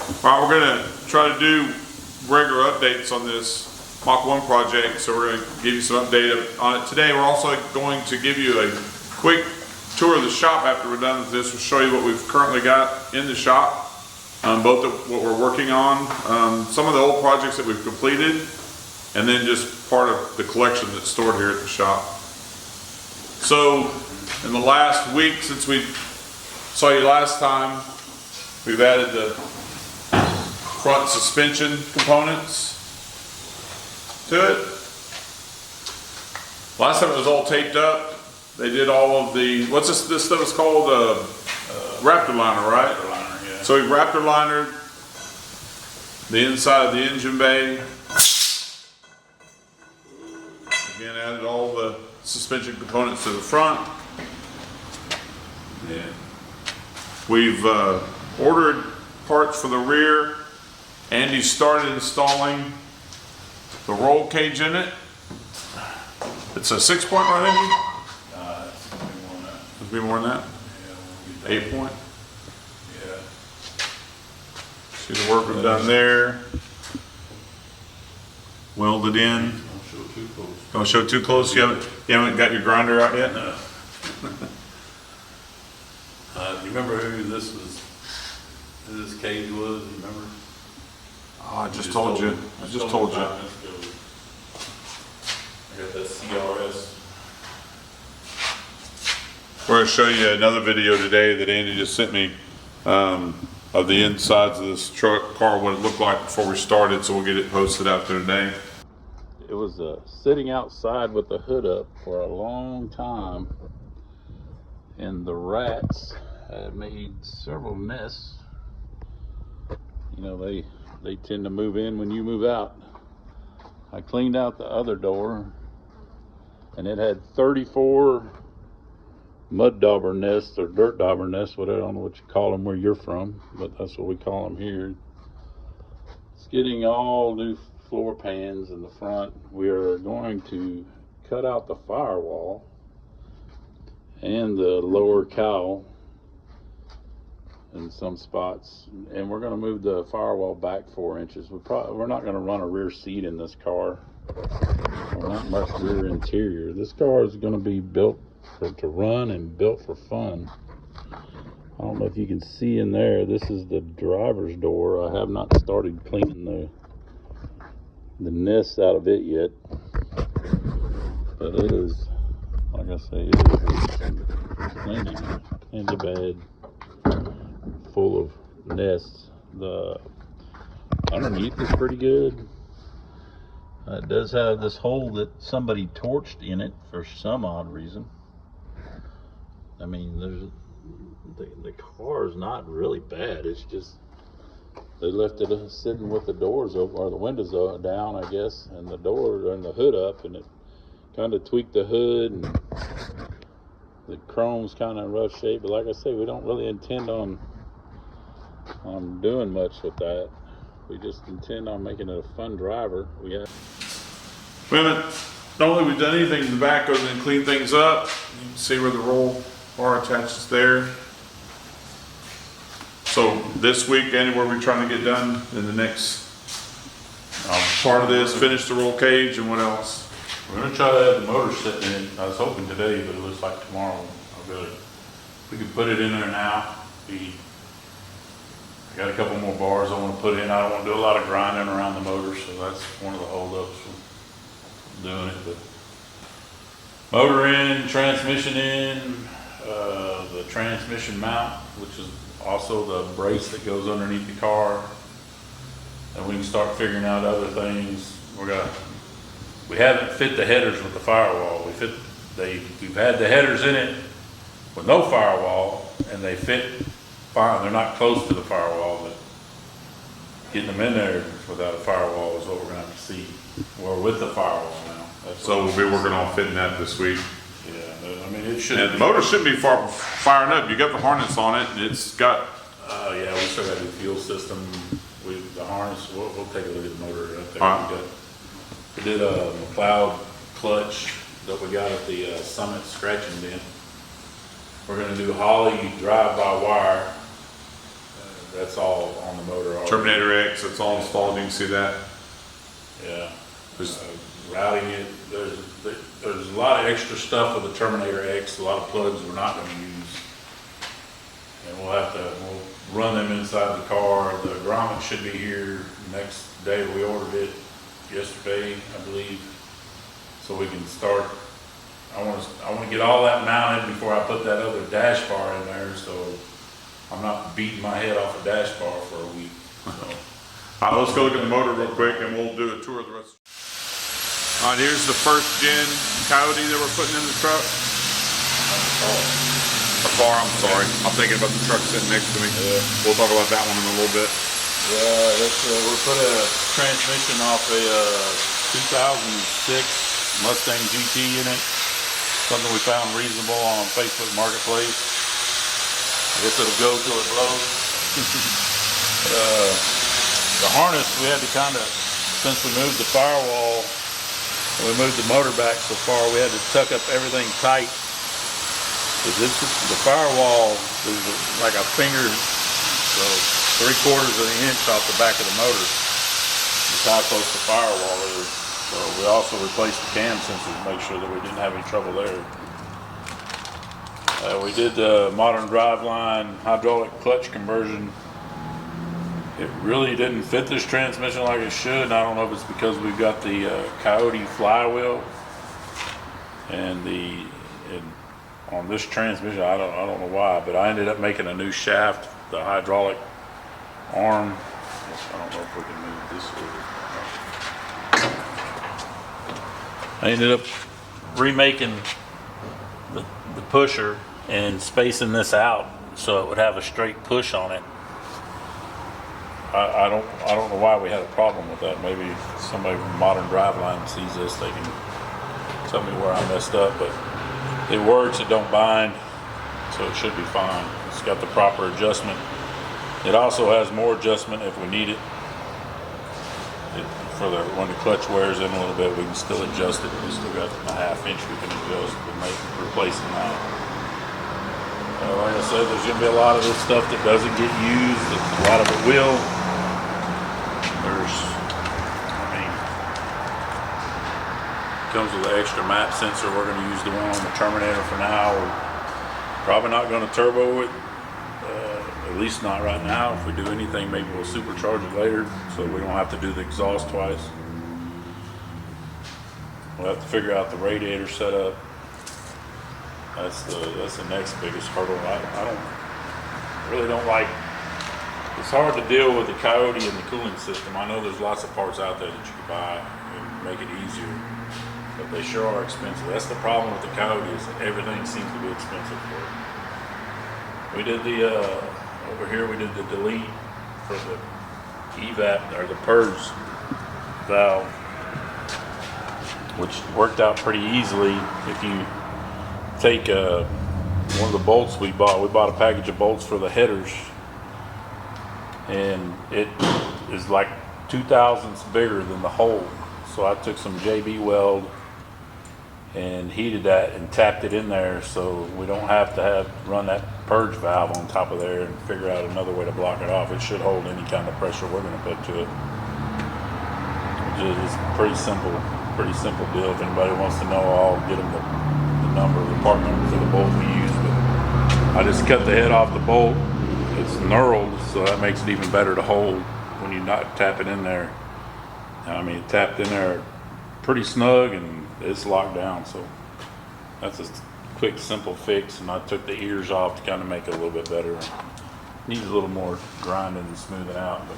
All right, we're gonna try to do regular updates on this Mach 1 project, so we're gonna give you some update on it today. We're also going to give you a quick tour of the shop after we're done with this. We'll show you what we've currently got in the shop, both what we're working on, some of the old projects that we've completed, and then just part of the collection that's stored here at the shop. So, in the last week since we saw you last time, we've added the front suspension components to it. Last time it was all taped up. They did all of the, what's this stuff is called? Raptor liner, right? Raptor liner, yeah. So we raptor linered the inside of the engine bay. Again, added all the suspension components to the front. Yeah. We've ordered parts for the rear. Andy started installing the roll cage in it. It's a 6-point, right, Andy? It's gonna be more than that. It'll be more than that? Yeah, 8-point? Yeah. See the work we've done there. Welded in. Don't show too close. Don't show too close? You haven't got your grinder out yet? No. You remember who this was? Who this cage was? You remember? Oh, I just told you. I just told you. I got that CRS. We're going to show you another video today that Andy just sent me of the insides of this car, what it looked like before we started, so we'll get it posted out there today. It was sitting outside with the hood up for a long time, and the rats had made several nests. You know, they tend to move in when you move out. I cleaned out the other door, and it had 34 mud dauber nests or dirt dauber nests, whatever. I don't know what you call them where you're from, but that's what we call them here. It's getting all new floor pans in the front. We are going to cut out the firewall and the lower cowl in some spots, and we're going to move the firewall back 4 inches. We're not going to run a rear seat in this car, or not much rear interior. This car is going to be built to run and built for fun. I don't know if you can see in there, this is the driver's door. I have not started cleaning the nests out of it yet, but it is, like I say, it is plenty bad, full of nests. The underneath is pretty good. It does have this hole that somebody torched in it for some odd reason. I mean, the car is not really bad. It's just they left it sitting with the doors open, or the windows down, I guess, and the door and the hood up, and it kind of tweaked the hood, and the chrome's kind of in rough shape. But like I say, we don't really intend on doing much with that. We just intend on making it a fun driver. We haven't we've done anything in the back other than clean things up. You can see where the roll bar attaches there. So this week, Andy, what are we trying to get done in the next part of this? Finish the roll cage, and what else? We're gonna try to have the motor sitting in it. I was hoping today, but it looks like tomorrow I'll be able to. We could put it in there now. I got a couple more bars I want to put in. I don't want to do a lot of grinding around the motor, so that's one of the holdups from doing it. But motor in, transmission in, the transmission mount, which is also the brace that goes underneath the car, and we can start figuring out other things. We haven't fit the headers with the firewall. We've had the headers in it with no firewall, and they fit fine. They're not close to the firewall, but getting them in there without a firewall is what we're going to have to see. We're with the firewall now. So we'll be working on fitting that this week. Yeah, I mean, it should. And the motor shouldn't be far firing up. You got the harness on it, and it's got. Yeah, we still got the fuel system. The harness. We'll take a look at the motor up there. All right. We did a McLeod clutch that we got at the Summit scratching bin. We're going to do Holly drive-by wire. That's all on the motor already. Terminator X, it's all installed, you can see that. Yeah. There's- Routing it, there's a lot of extra stuff with the Terminator X, a lot of plugs we're not gonna use. And we'll run them inside the car. The grommet should be here next day. We ordered it yesterday, I believe. So we can start, I wanna get all that mounted before I put that other dash bar in there, so I'm not beating my head off a dash bar for a week, so. All right, let's go look at the motor real quick and we'll do a tour of the rest. All right, here's the first gen Coyote that we're putting in the truck. A car, I'm sorry. I'm thinking about the truck sitting next to me. Yeah. We'll talk about that one in a little bit. Yeah, that's, we put a transmission off a 2006 Mustang GT in it. Something we found reasonable on Facebook Marketplace. I guess it'll go till it blows. The harness, we had to kind of, since we moved the firewall, and we moved the motor back so far, we had to tuck up everything tight. Because the firewall is like a finger, so 3/4 of an inch off the back of the motor. That's how close the firewall is. So we also replaced the cam sensors to make sure that we didn't have any trouble there. We did the modern driveline hydraulic clutch conversion. It really didn't fit this transmission like it should, and I don't know if it's because we've got the Coyote flywheel and on this transmission, I don't know why, but I ended up making a new shaft, the hydraulic arm. I don't know if we can move this over. I ended up remaking the pusher and spacing this out so it would have a straight push on it. I don't know why we had a problem with that. Maybe somebody from Modern Driveline sees this, they can tell me where I messed up, but it works, it don't bind, so it should be fine. It's got the proper adjustment. It also has more adjustment if we need it. When the clutch wears in a little bit, we can still adjust it. We still got a 1/2 inch we can adjust to replace it now. Like I said, there's gonna be a lot of this stuff that doesn't get used. A lot of it will. Comes with an extra map sensor. We're going to use the one on the Terminator for now. We're probably not going to turbo it, at least not right now. If we do anything, maybe we'll supercharge it later so we don't have to do the exhaust twice. We'll have to figure out the radiator setup. That's the next biggest hurdle. I really don't like. It's hard to deal with the Coyote and the cooling system. I know there's lots of parts out there that you can buy and make it easier, but they sure are expensive. That's the problem with the Coyote, is that everything seems to be expensive for it. We did the over here. We did the delete for the evap or the purge valve, which worked out pretty easily. If you take one of the bolts we bought a package of bolts for the headers, and it is like 2/1000ths bigger than the hole. So I took some JB weld and heated that and tapped it in there, so we don't have to run that purge valve on top of there and figure out another way to block it off. It should hold any kind of pressure we're going to put to it. It's pretty simple deal. If anybody wants to know, I'll get them the number, the part number for the bolt we use. But I just cut the head off the bolt. It's knurled, so that makes it even better to hold when you not tap it in there. I mean, it tapped in there pretty snug and it's locked down, so that's a quick, simple fix. And I took the ears off to kind of make it a little bit better. Needs a little more grinding and smoothing out, but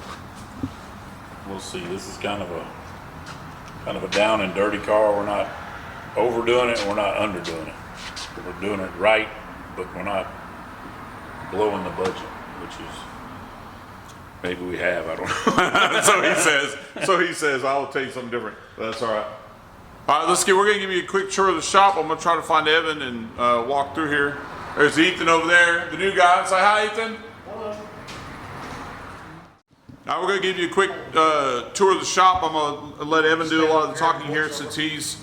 we'll see. This is kind of a down and dirty car. We're not overdoing it and we're not underdoing it. We're doing it right, but we're not blowing the budget, which is, maybe we have, I don't know. So he says, I will tell you something different, but that's all right. All right, we're going to give you a quick tour of the shop. I'm going to try to find Evan and walk through here. There's Ethan over there, the new guy. Say hi, Ethan. Hello. Now we're going to give you a quick tour of the shop. I'm going to let Evan do a lot of the talking here, since he's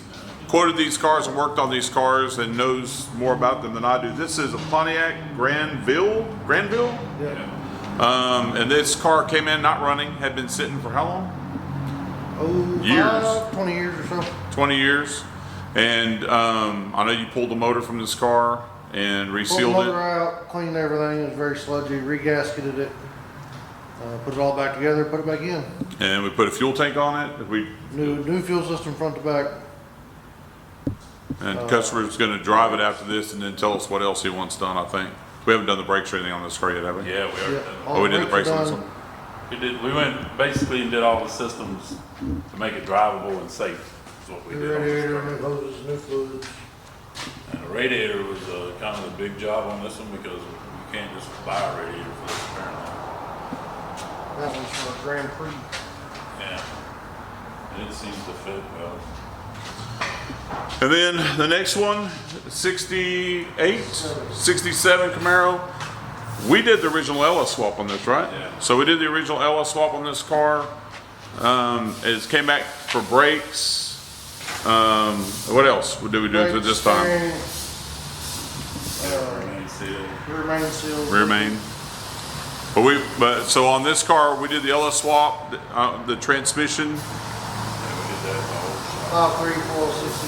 quoted these cars and worked on these cars and knows more about them than I do. This is a Pontiac Granville? Yeah. And this car came in not running, had been sitting for how long? Oh, Years. 20 years or so. 20 years. And I know you pulled the motor from this car and Pulled the resealed motor it. out, cleaned everything. It was very sludgy. Regasketed it. Put it all back together. Put it back in. And we put a fuel tank on it. New fuel system front to back. And the customer's going to drive it after this and then tell us what else he wants done, I think. We haven't done the brakes or anything on this car yet, have we? Yeah, we already Yeah. done it. Oh, we did the brakes on this done. one? We went basically and did all the systems to make it drivable and safe, is what we New did on this radiator, car. new hoses, new fluids. And the radiator was kind of the big job on this one because you can't just buy a radiator for this apparently. That one's for a Grand Prix. Yeah. And it seems to fit well. And then the next one, 68, 67 Camaro. We did the original LS swap on this, right? Yeah. So we did the original LS swap on this car. It came back for brakes. What else did we do to this time? Remain sealed. Rear main sealed. Rear main. But so on this car, we did the LS swap, the transmission. Yeah, we did that the whole shop. 5.3, 460.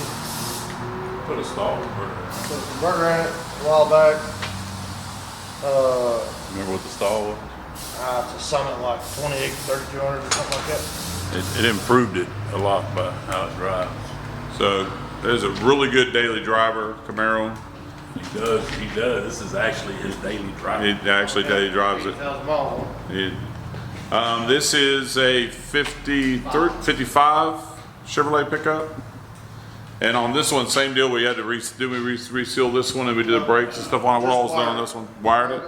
Put a stall converter. Put some burger in it a while back. Remember what the stall was? It's a Summit like 28, 3200 or something like that. It improved it a lot by how it drives. So there's a really good daily driver, Camaro. He does. This is actually his daily drive. It actually daily drives it. 8,000 miles on it. This is a 55 Chevrolet pickup. And on this one, same deal. We had to reseal this one, and we did the brakes and stuff on it. What all was done on this one? Wired it.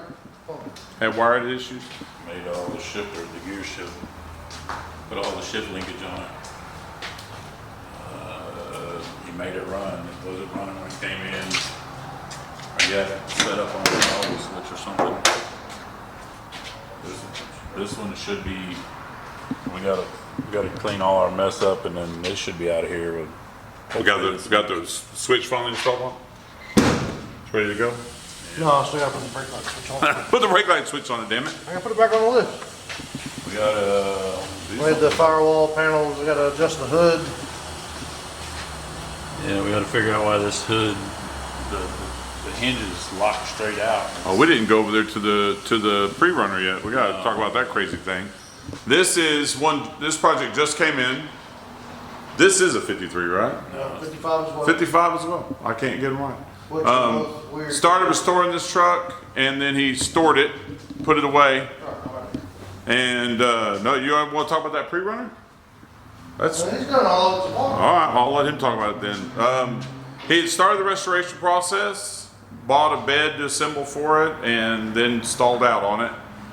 Had wired issues. Made all the shifter, the gear shift. Put all the shift linkage on it. He made it run. It wasn't running when it came in. Or you had it set up on the toggle switch or something. This one should be. We gotta clean all our mess up, and then this should be out of here. With We got the switch finally installed on. It's ready to go. No, I still gotta put the brake light switch on. Put the brake light switch on it, damn it. I gotta put it back on the list. We gotta. We had the firewall panels, we gotta adjust the hood. Yeah, we gotta figure out why this hood, the hinges lock straight out. Oh, we didn't go over there to the pre-runner yet. We gotta talk about that crazy thing. This project just came in. This is a 53, right? 55 as well. 55 as well. I can't get them right. Which are both weird. Started restoring this truck, and then he stored it, put it away. And no, you want to talk about that pre-runner? That's He's done all of it. all right. I'll let him talk about it then. He had started the restoration process, bought a bed to assemble for it, and then stalled out on it.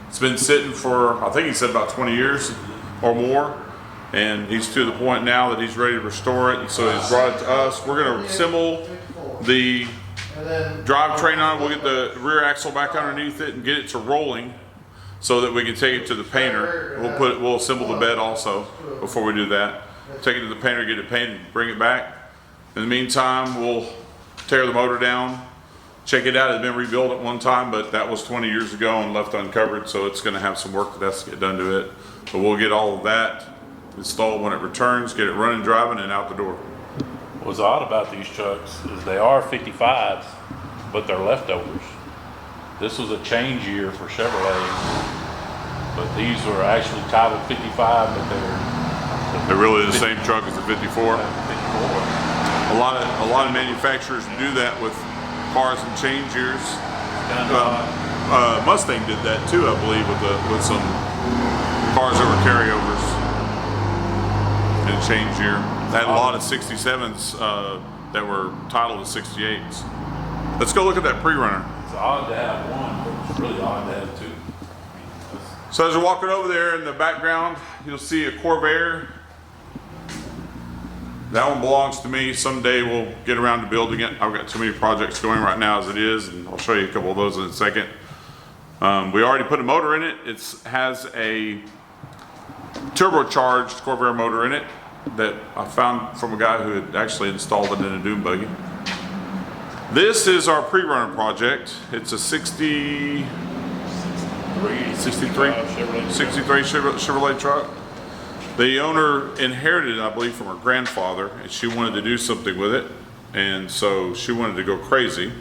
It's been sitting for, I think he said about 20 years or more. And he's to the point now that he's ready to restore it. And so he's brought it to us. We're going to assemble the And then drivetrain on it. We'll get the rear axle back underneath it and get it to rolling so that we can take it to the painter. We'll assemble the bed also before we do that. Take it to the painter, get it painted, bring it back. In the meantime, we'll tear the motor down, check it out. It had been rebuilt at one time, but that was 20 years ago and left uncovered. So it's going to have some work that has to get done to it. But we'll get all of that installed when it returns, get it running, driving, and out the door. What's odd about these trucks is they are 55s, but they're leftovers. This was a change year for Chevrolet, but these were actually titled 55, but They're really the same truck as the 54. 54. A lot of manufacturers do that with cars and change years. Mustang did that too, I believe, with some cars that were carryovers and change year. Had a lot of 67s that were titled as 68s. Let's go look at that pre-runner. It's odd to have one, but it's really odd to have two. I mean, So as you're walking over there in the background, you'll see a Corvair. That one belongs to me. Someday we'll get around to building it. I've got too many projects going right now as it is, and I'll show you a couple of those in a second. We already put a motor in it. It has a turbocharged Corvair motor in it that I found from a guy who had actually installed it in a dune buggy. This is our pre-runner project. It's a 60, 63 Chevrolet. 63 Chevrolet truck. The owner inherited it, I believe, from her grandfather, and she wanted to do something with it, and so she wanted to go crazy,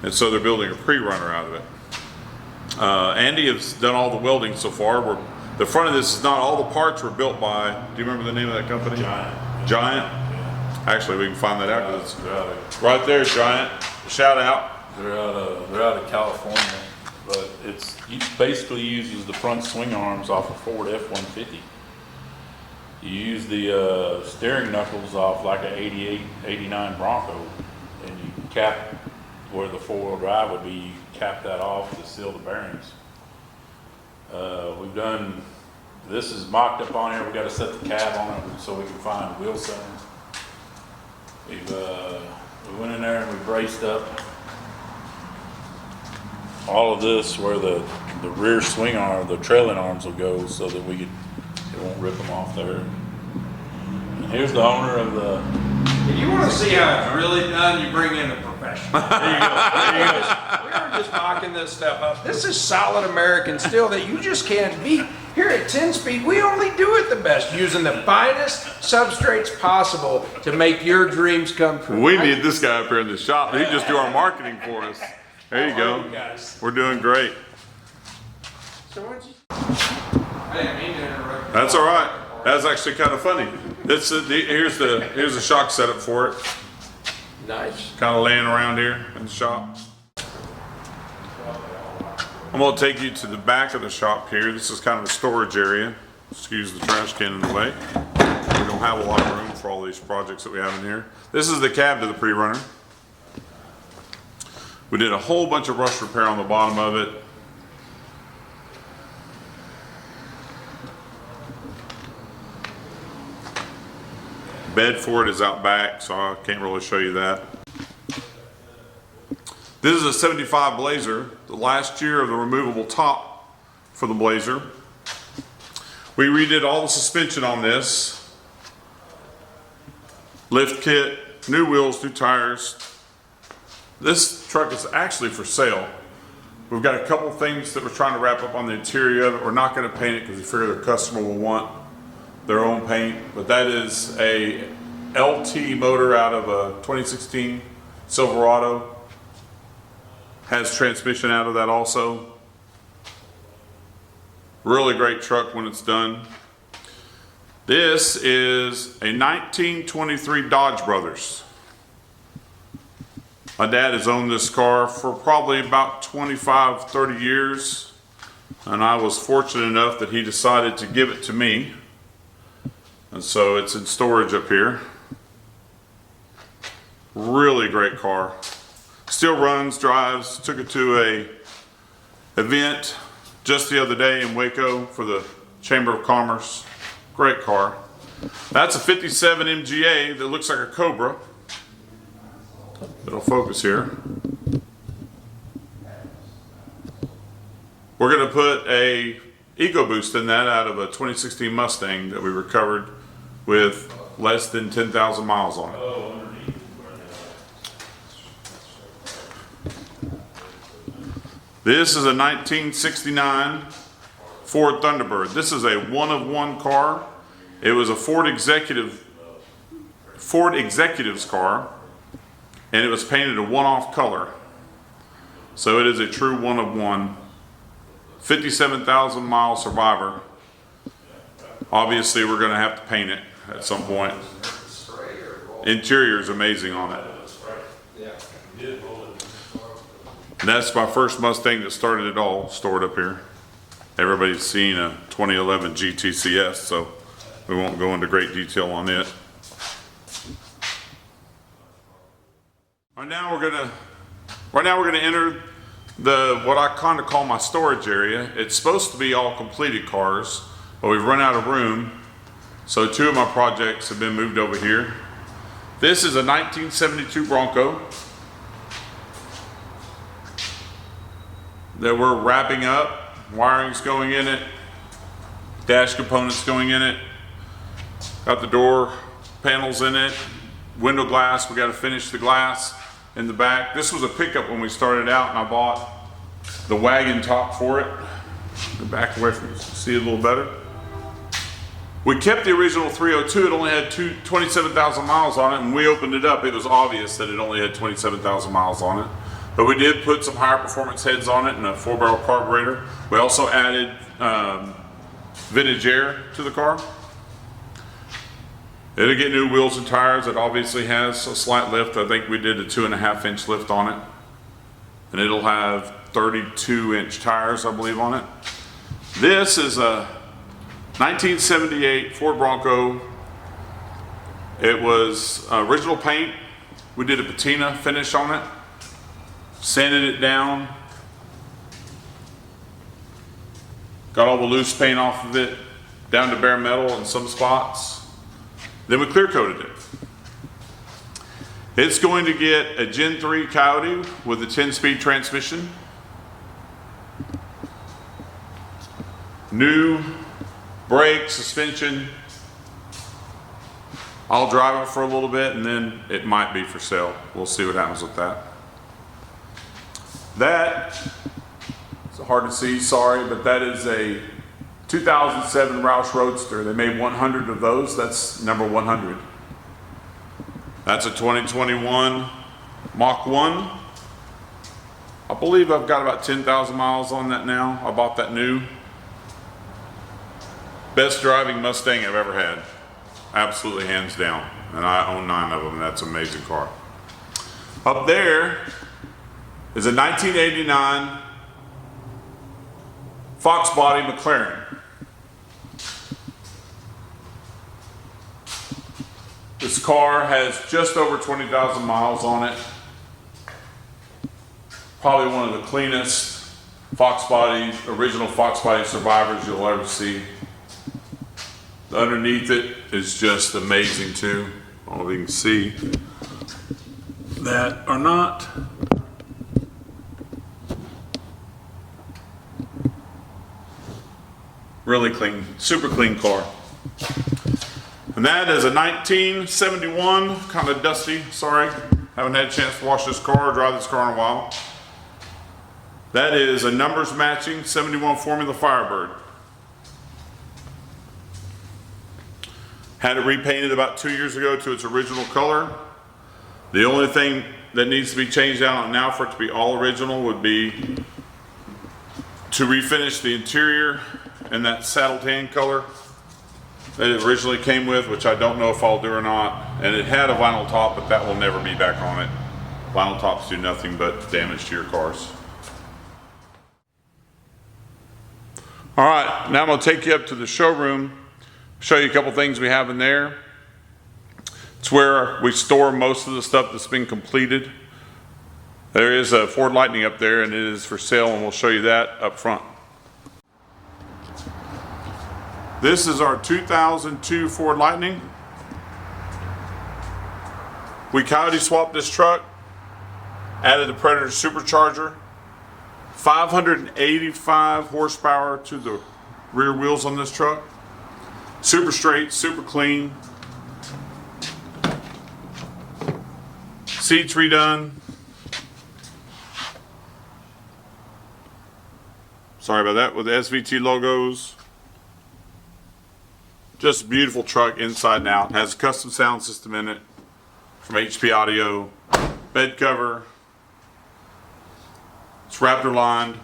and so they're building a pre-runner out of it. Andy has done all the welding so far. The front of this is not all the parts were built by, do you remember the name of that company? Giant? Actually, we can find that out, because it's right there, Giant. Shout out. They're out of California, but it basically uses the front swing arms off a Ford F-150. You use the steering knuckles off like an 88, 89 Bronco, and you cap where the four-wheel drive would be, you cap that off to seal the bearings. We've done, this is mocked up on here, we've got to set the cab on it so we can find wheel centers. We went in there and we braced up all of this where the rear swing arm, the trailing arms will go, so that it won't rip them off there. And here's the owner of the. If you want to see how it's really done, you bring in a professional. There you go. We were just mocking this stuff up. This is solid American steel that you just can't beat. Here at 10 Speed, we only do it the best, using the finest substrates possible to make your dreams come true. We need this guy up here in the shop. He just do our marketing for us. There you go. We're doing great. So why don't you... I didn't mean to interrupt. That's all right. That's actually kind of funny. Here's the shock setup for it. Nice. Kind of laying around here in the shop. I'm going to take you to the back of the shop here. This is kind of a storage area. Excuse the trash can in the way. We don't have a lot of room for all these projects that we have in here. This is the cab to the pre-runner. We did a whole bunch of rust repair on the bottom of it. Bed for it is out back, so I can't really show you that. This is a 75 Blazer, the last year of the removable top for the Blazer. We redid all the suspension on this. Lift kit, new wheels, new tires. This truck is actually for sale. We've got a couple things that we're trying to wrap up on the interior of it. We're not going to paint it because we figure the customer will want their own paint, but that is a LT motor out of a 2016 Silverado. Has transmission out of that also. Really great truck when it's done. This is a 1923 Dodge Brothers. My dad has owned this car for probably about 25, 30 years, and I was fortunate enough that he decided to give it to me. And so it's in storage up here. Really great car. Still runs, drives. Took it to a event just the other day in Waco for the Chamber of Commerce. Great car. That's a 57 MGA that looks like a Cobra. It'll focus here. We're going to put a EcoBoost in that out of a 2016 Mustang that we recovered with less than 10,000 miles on it. This is a 1969 Ford Thunderbird. This is a one-of-one car. It was a Ford Executive's car, and it was painted a one-off color. So it is a true one-of-one. 57,000 mile survivor. Obviously we're going to have to paint it at some point. Interior is amazing on it. And that's my first Mustang that started it all, stored up here. Everybody's seen a 2011 GTCS, so we won't go into great detail on it. Right now we're gonna enter what I kind of call my storage area. It's supposed to be all completed cars, but we've run out of room, so two of my projects have been moved over here. This is a 1972 Bronco that we're wrapping up. Wiring's going in it, dash components going in it, got the door panels in it, window glass. We got to finish the glass in the back. This was a pickup when we started out, and I bought the wagon top for it. Go back away from you, see it a little better. We kept the original 302, it only had 27,000 miles on it, and we opened it up, it was obvious that it only had 27,000 miles on it. But we did put some higher performance heads on it and a 4-barrel carburetor. We also added vintage air to the car. It'll get new wheels and tires. It obviously has a slight lift. I think we did a 2.5-inch lift on it. And it'll have 32-inch tires, I believe, on it. This is a 1978 Ford Bronco. It was original paint. We did a patina finish on it. Sanded it down. Got all the loose paint off of it, down to bare metal in some spots. Then we clear coated it. It's going to get a Gen 3 Coyote with a 10-speed transmission. New brake, suspension. I'll drive it for a little bit and then it might be for sale. We'll see what happens with that. That, it's hard to see, sorry, but that is a 2007 Roush Roadster. They made 100 of those. That's number 100. That's a 2021 Mach 1. I believe I've got about 10,000 miles on that now. I bought that new. Best driving Mustang I've ever had. Absolutely, hands down. And I own 9 of them, and that's an amazing car. Up there is a 1989 Fox body McLaren. This car has just over 20,000 miles on it. Probably one of the cleanest Fox body, original Fox body survivors you'll ever see. Underneath it is just amazing too. All we can see that are not really clean, super clean car. And that is a 1971, kind of dusty, sorry. Haven't had a chance to wash this car or drive this car in a while. That is a numbers matching 71 Formula Firebird. Had it repainted about 2 years ago to its original color. The only thing that needs to be changed out on now for it to be all original would be to refinish the interior in that saddle tan color that it originally came with, which I don't know if I'll do or not. And it had a vinyl top, but that will never be back on it. Vinyl tops do nothing but damage to your cars. All right, now I'm gonna take you up to the showroom, show you a couple things we have in there. It's where we store most of the stuff that's been completed. There is a Ford Lightning up there and it is for sale, and we'll show you that up front. This is our 2002 Ford Lightning. We coyote swapped this truck, added the Predator supercharger, 585 horsepower to the rear wheels on this truck. Super straight, super clean. Seats redone. Sorry about that, with the SVT logos. Just a beautiful truck inside and out. Has a custom sound system in it from HP Audio. Bed cover. It's Raptor lined.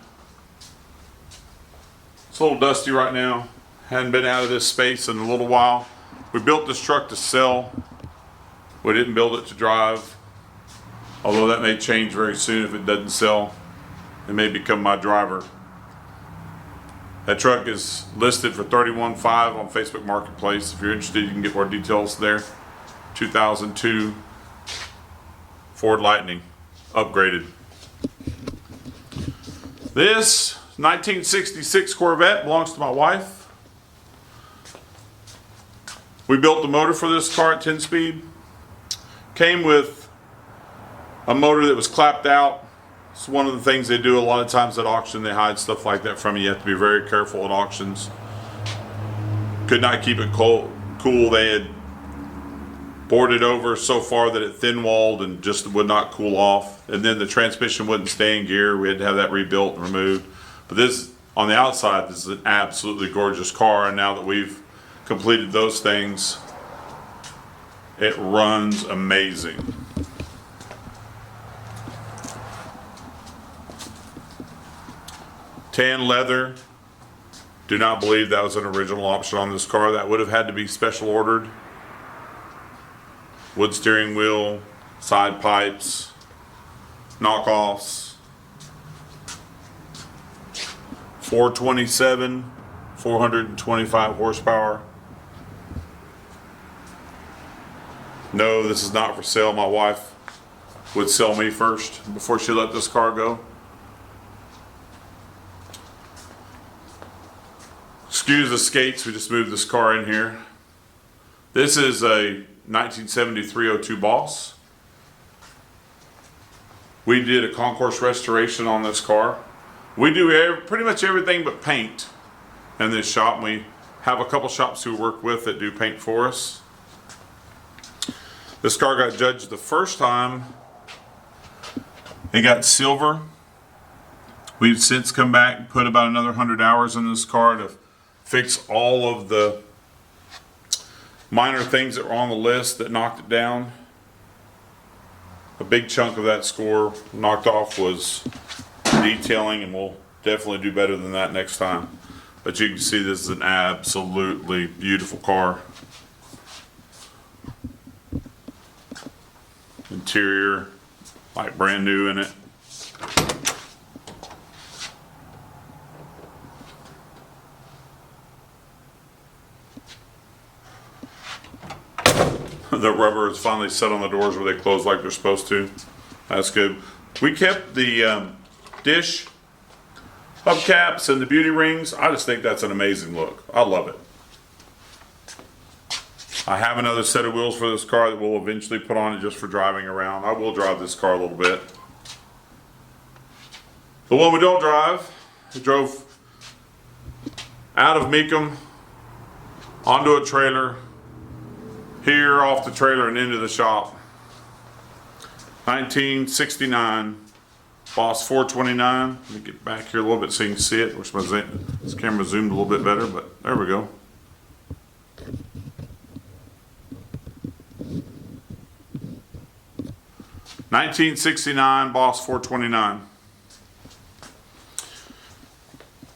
It's a little dusty right now. Hadn't been out of this space in a little while. We built this truck to sell. We didn't build it to drive. Although that may change very soon if it doesn't sell. It may become my driver. That truck is listed for $31,500 on Facebook Marketplace. If you're interested, you can get more details there. 2002 Ford Lightning, upgraded. This 1966 Corvette belongs to my wife. We built the motor for this car at 10-speed. Came with a motor that was clapped out. It's one of the things they do a lot of times at auction. They hide stuff like that from you. You have to be very careful at auctions. Could not keep it cool. They had boarded over so far that it thin-walled and just would not cool off. And then the transmission wouldn't stay in gear. We had to have that rebuilt and removed. But this on the outside, this is an absolutely gorgeous car. And now that we've completed those things, it runs amazing. Tan leather. Do not believe that was an original option on this car. That would have had to be special ordered. Wood steering wheel, side pipes, knockoffs. 427, 425 horsepower. No, this is not for sale. My wife would sell me first before she let this car go. Excuse the skates, we just moved this car in here. This is a 1973 02 Boss. We did a concourse restoration on this car. We do pretty much everything but paint in this shop. We have a couple shops who work with that do paint for us. This car got judged the first time. It got silver. We've since come back and put about another 100 hours in this car to fix all of the minor things that were on the list that knocked it down. A big chunk of that score knocked off was detailing, and we'll definitely do better than that next time. But you can see this is an absolutely beautiful car. Interior, like brand new in it. The rubber is finally set on the doors where they close like they're supposed to. That's good. We kept the dish hubcaps and the beauty rings. I just think that's an amazing look. I love it. I have another set of wheels for this car that we'll eventually put on it just for driving around. I will drive this car a little bit. The one we don't drive, we drove out of Mecum onto a trailer, here off the trailer and into the shop. 1969 Boss 429. Let me get back here a little bit so you can see it. Wish this camera zoomed a little bit better, but there we go. $1969 Boss 429.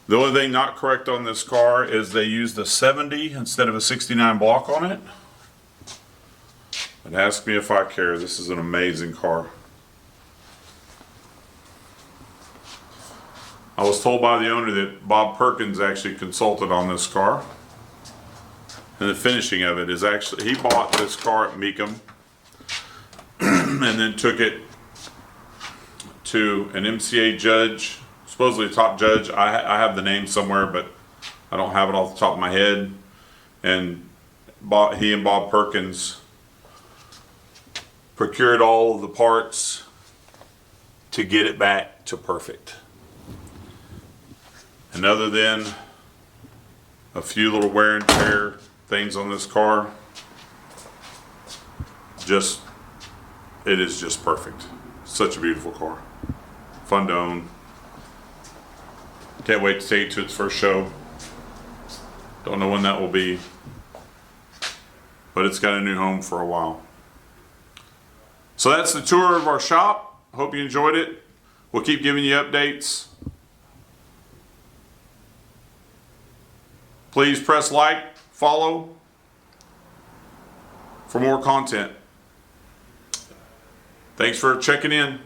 The only thing not correct on this car is they used a 70 instead of a 69 block on it. And ask me if I care. This is an amazing car. I was told by the owner that Bob Perkins actually consulted on this car. And the finishing of it is actually, he bought this car at Mecum and then took it to an MCA judge, supposedly a top judge. I have the name somewhere, but I don't have it off the top of my head. And he and Bob Perkins procured all of the parts to get it back to perfect. And other than a few little wear and tear things on this car, it is just perfect. Such a beautiful car. Fun to own. Can't wait to take it to its first show. Don't know when that will be, but it's got a new home for a while. So that's the tour of our shop. Hope you enjoyed it. We'll keep giving you updates. Please press like, follow for more content. Thanks for checking in.